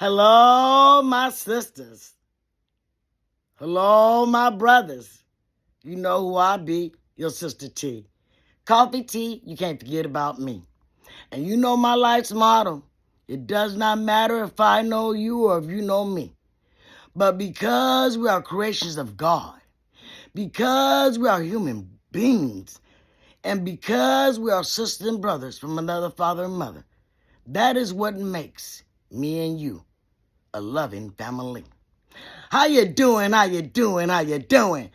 Hello, my sisters. Hello, my brothers. You know who I be, your sister T. Coffee, tea, you can't forget about me. And you know my life's motto. It does not matter if I know you or if you know me. But because we are creations of God, because we are human beings, and because we are sisters and brothers from another father and mother, that is what makes me and you a loving family. How you doing? How you doing? How you doing?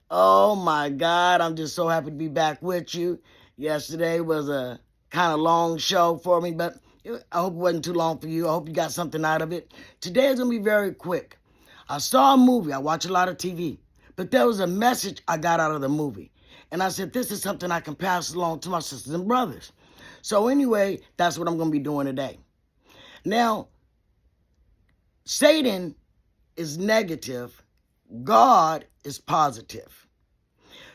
Oh my God, I'm just so happy to be back with you. Yesterday was a kind of long show for me, but I hope it wasn't too long for you. I hope you got something out of it. Today is going to be very quick. I saw a movie. I watch a lot of TV, but there was a message I got out of the movie. And I said, this is something I can pass along to my sisters and brothers. So anyway, that's what I'm going to be doing today. Now, Satan is negative. God is positive.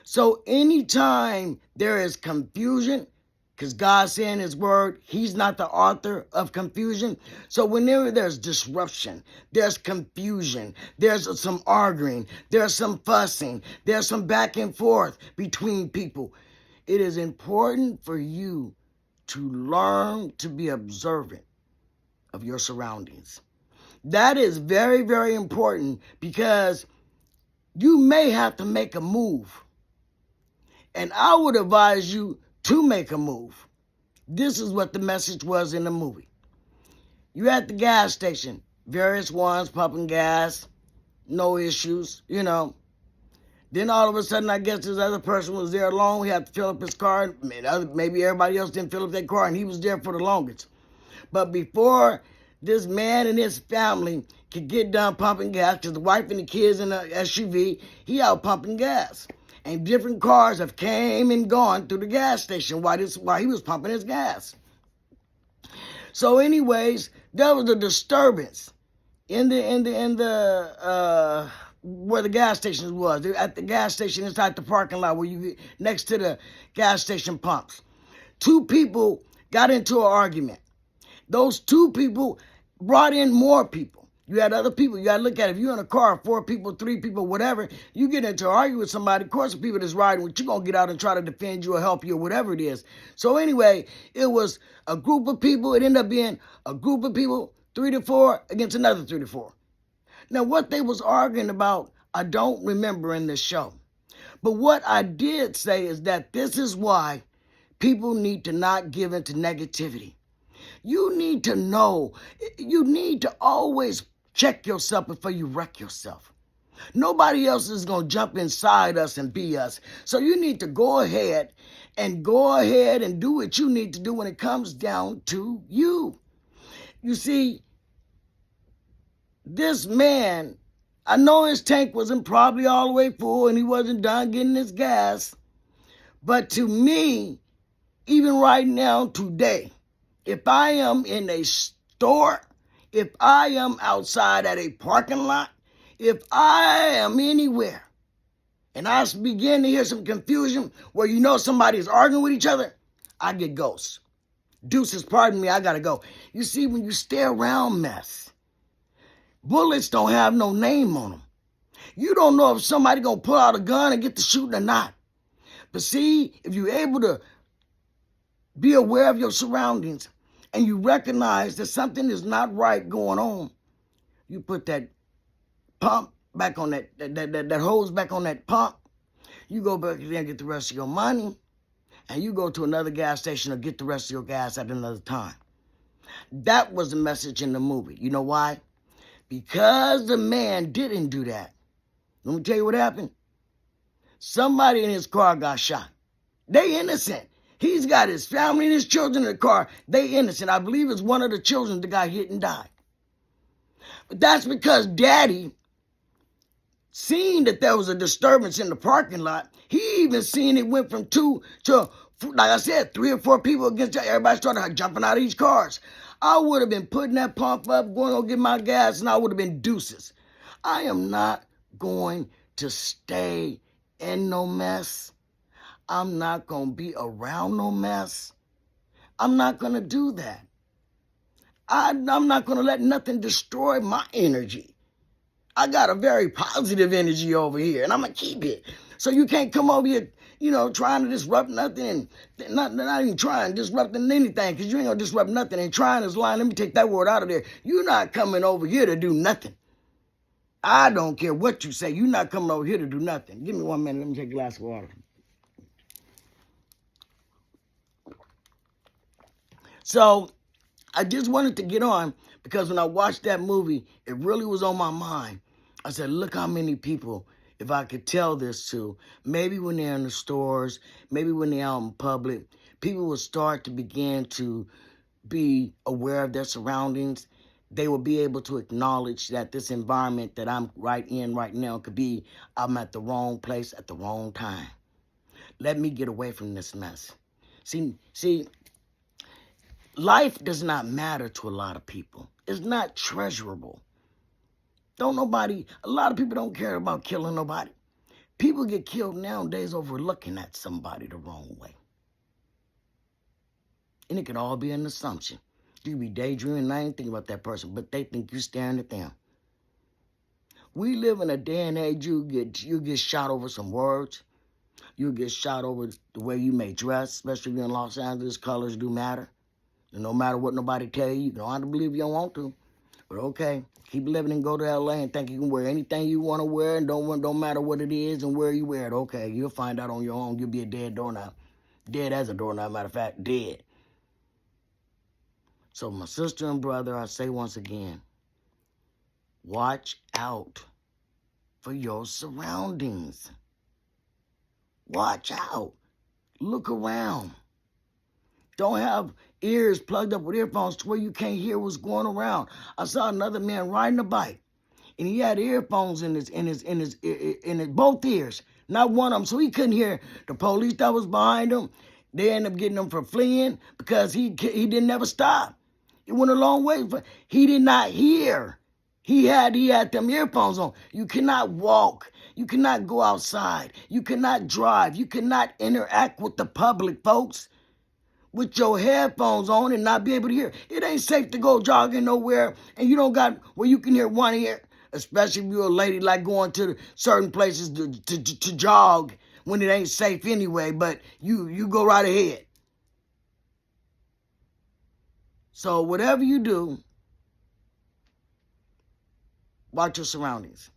So anytime there is confusion, because God said in his word, he's not the author of confusion. So whenever there's disruption, there's confusion, there's some arguing, there's some fussing, there's some back and forth between people, it is important for you to learn to be observant of your surroundings. That is very, very important because you may have to make a move. And I would advise you to make a move. This is what the message was in the movie. You're at the gas station, various ones pumping gas, no issues, Then all of a sudden, I guess this other person was there alone. He had to fill up his car. Maybe everybody else didn't fill up their car, and he was there for the longest. But before this man and his family could get done pumping gas, because the wife and the kids in the SUV, he out pumping gas. And different cars have came and gone through the gas station while he was pumping his gas. So anyways, there was a disturbance in the where the gas station was. At the gas station inside the parking lot where you next to the gas station pumps. Two people got into an argument. Those two people brought in more people. You had other people. You got to look at it. If you're in a car, 4 people, 3 people, whatever, you get into an argument with somebody, of course the people that's riding with you going to get out and try to defend you or help you or whatever it is. So anyway, it was a group of people. It ended up being a group of people, 3 to 4 against another 3 to 4. Now, what they was arguing about, I don't remember in this show. But what I did say is that this is why people need to not give into negativity. You need to know, you need to always check yourself before you wreck yourself. Nobody else is going to jump inside us and be us. So you need to go ahead and do what you need to do when it comes down to you. You see, this man, I know his tank wasn't probably all the way full and he wasn't done getting his gas. But to me, even right now, today, if I am in a store, if I am outside at a parking lot, if I am anywhere, and I begin to hear some confusion where somebody is arguing with each other, I get ghosts. Deuces, pardon me, I gotta go. You see, when you stay around mess, bullets don't have no name on them. You don't know if somebody gonna pull out a gun and get to shooting or not. But see, if you're able to be aware of your surroundings, and you recognize that something is not right going on, you put that pump back on that hose back on that pump. You go back there and get the rest of your money, and you go to another gas station or get the rest of your gas at another time. That was the message in the movie. You know why? Because the man didn't do that. Let me tell you what happened. Somebody in his car got shot. They innocent. He's got his family and his children in the car. They innocent. I believe it's one of the children that got hit and died. But that's because daddy seen that there was a disturbance in the parking lot. He even seen it went from 2 to, like I said, 3 or 4 people against everybody started jumping out of these cars. I would have been putting that pump up, going to get my gas, and I would have been deuces. I am not going to stay in no mess. I'm not going to be around no mess. I'm not going to do that. I'm not going to let nothing destroy my energy. I got a very positive energy over here, and I'm going to keep it. So you can't come over here, trying to disrupt nothing, and not even trying, disrupting anything, because you ain't going to disrupt nothing. And trying is lying. Let me take that word out of there. You're not coming over here to do nothing. I don't care what you say. You're not coming over here to do nothing. Give me 1 minute. Let me take a glass of water. So I just wanted to get on because when I watched that movie, it really was on my mind. I said, look how many people, if I could tell this to, maybe when they're in the stores, maybe when they're out in public, people will start to begin to be aware of their surroundings. They will be able to acknowledge that this environment that I'm in right now could be, I'm at the wrong place at the wrong time. Let me get away from this mess. See, life does not matter to a lot of people. It's not treasurable. A lot of people don't care about killing nobody. People get killed nowadays over looking at somebody the wrong way. And it could all be an assumption. You could be daydreaming and I ain't thinking about that person, but they think you're staring at them. We live in a day and age you get shot over some words. You get shot over the way you may dress, especially if you're in Los Angeles. Colors do matter. And no matter what nobody tell you, you don't have to believe you don't want to. But okay, keep living and go to LA and think you can wear anything you want to wear and don't matter what it is and where you wear it. Okay, you'll find out on your own. You'll be a dead doorknob. Dead as a doorknob, matter of fact, dead. So my sister and brother, I say once again, watch out for your surroundings. Watch out. Look around. Don't have ears plugged up with earphones to where you can't hear what's going around. I saw another man riding a bike, and he had earphones in his both ears, not one of them, so he couldn't hear the police that was behind him. They ended up getting him for fleeing because he didn't ever stop. It went a long way, but he did not hear. He had them earphones on. You cannot walk. You cannot go outside. You cannot drive. You cannot interact with the public, folks, with your headphones on and not be able to hear. It ain't safe to go jogging nowhere and you don't got where you can hear one ear, especially if you're a lady like going to certain places to jog when it ain't safe anyway, but you go right ahead. So whatever you do, watch your surroundings.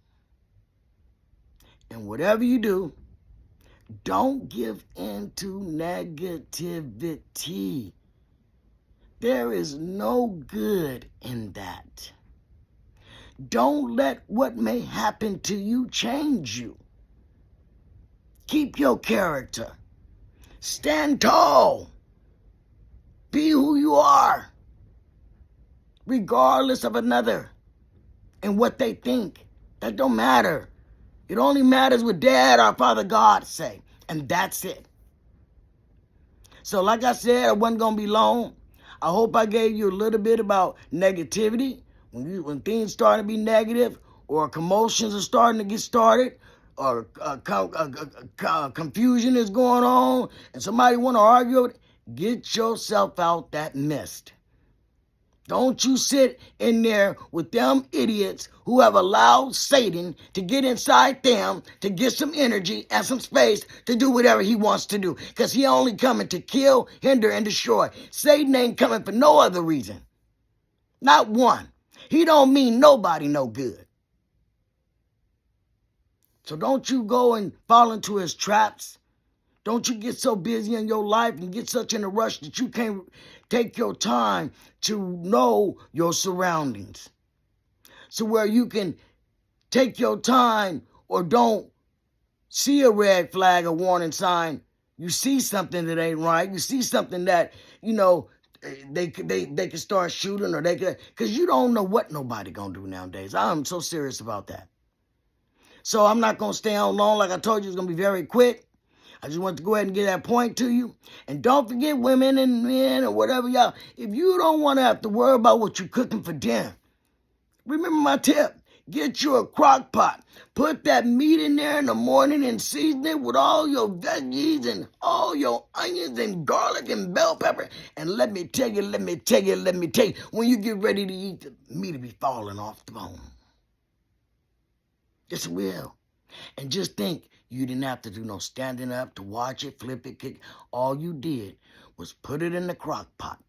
And whatever you do, don't give in to negativity. There is no good in that. Don't let what may happen to you change you. Keep your character. Stand tall. Be who you are, regardless of another and what they think. That don't matter. It only matters what Dad, our Father God, say, and that's it. So like I said, I wasn't going to be long. I hope I gave you a little bit about negativity. When things start to be negative or commotions are starting to get started or confusion is going on and somebody want to argue, get yourself out that mist. Don't you sit in there with them idiots who have allowed Satan to get inside them to get some energy and some space to do whatever he wants to do. Because he only coming to kill, hinder, and destroy. Satan ain't coming for no other reason. Not one. He don't mean nobody no good. So don't you go and fall into his traps. Don't you get so busy in your life and get such in a rush that you can't take your time to know your surroundings. So where you can take your time or don't see a red flag or warning sign, you see something that ain't right, you see something that, they can start shooting or because you don't know what nobody gonna do nowadays. I'm so serious about that. So I'm not gonna stay on long. Like I told you, it's gonna be very quick. I just want to go ahead and get that point to you. And don't forget, women and men or whatever y'all, if you don't want to have to worry about what you're cooking for dinner, remember my tip. Get you a crock pot. Put that meat in there in the morning and season it with all your veggies and all your onions and garlic and bell pepper. And let me tell you, when you get ready to eat, the meat will be falling off the bone. Yes, it will. And just think, you didn't have to do no standing up to watch it, flip it, kick. All you did was put it in the crock pot.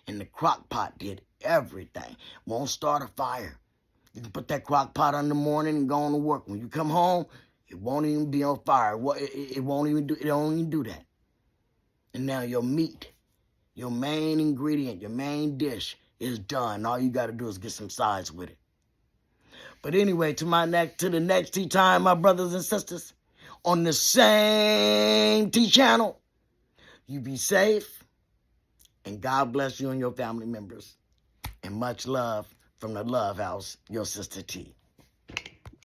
And the crock pot did everything. Won't start a fire. You can put that crock pot on in the morning and go on to work. When you come home, it won't even be on fire. It won't even do that. And now your meat, your main ingredient, your main dish is done. All you got to do is get some sides with it. But anyway, to the next tea time, my brothers and sisters, on the same tea channel, you be safe, and God bless you and your family members. And much love from the Love House, your sister T.